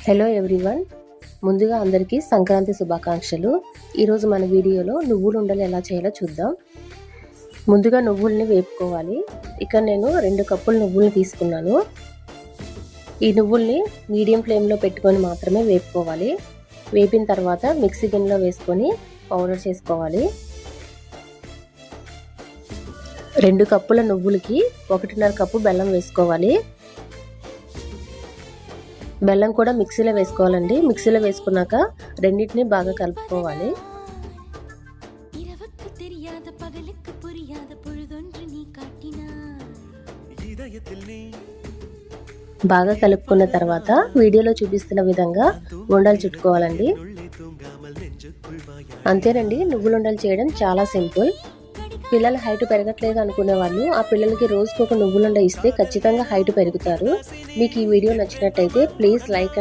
Hello everyone, ముందుగా అందరికీ సంక్రాంతి శుభాకాంక్షలు. ఈరోజు మన వీడియోలో నువ్వులు ఉండలు ఎలా చేయాలో చూద్దాం. ముందుగా నువ్వుల్ని వేపుకోవాలి. ఇక్కడ నేను 2 కప్పుల నువ్వుల్ని తీసుకున్నాను. ఈ నువ్వుల్ని మీడియం ఫ్లేమ్లో పెట్టుకొని మాత్రమే వేపుకోవాలి. వేపిన తర్వాత మిక్సీ గిన్నెలో వేసుకొని పౌడర్ చేసుకోవాలి. 2 కప్పుల నువ్వులకి 1.5 కప్పు బెల్లం వేసుకోవాలి. బెల్లం కూడా మిక్సీలో వేసుకోవాలండి. మిక్సీలో వేసుకున్నాక రెండింటిని బాగా కలుపుకోవాలి. బాగా కలుపుకున్న తర్వాత వీడియోలో చూపిస్తున్న విధంగా ఉండలు చుట్టుకోవాలండి. అంతేనండి, నువ్వుల ఉండలు చేయడం చాలా సింపుల్. పిల్లల హైట్ పెరగట్లేదు అనుకునే వాళ్ళు ఆ పిల్లలకి రోజుకు ఒక నువ్వులుండ ఇస్తే ఖచ్చితంగా హైట్ పెరుగుతారు. మీకు ఈ వీడియో నచ్చినట్టయితే ప్లీజ్ లైక్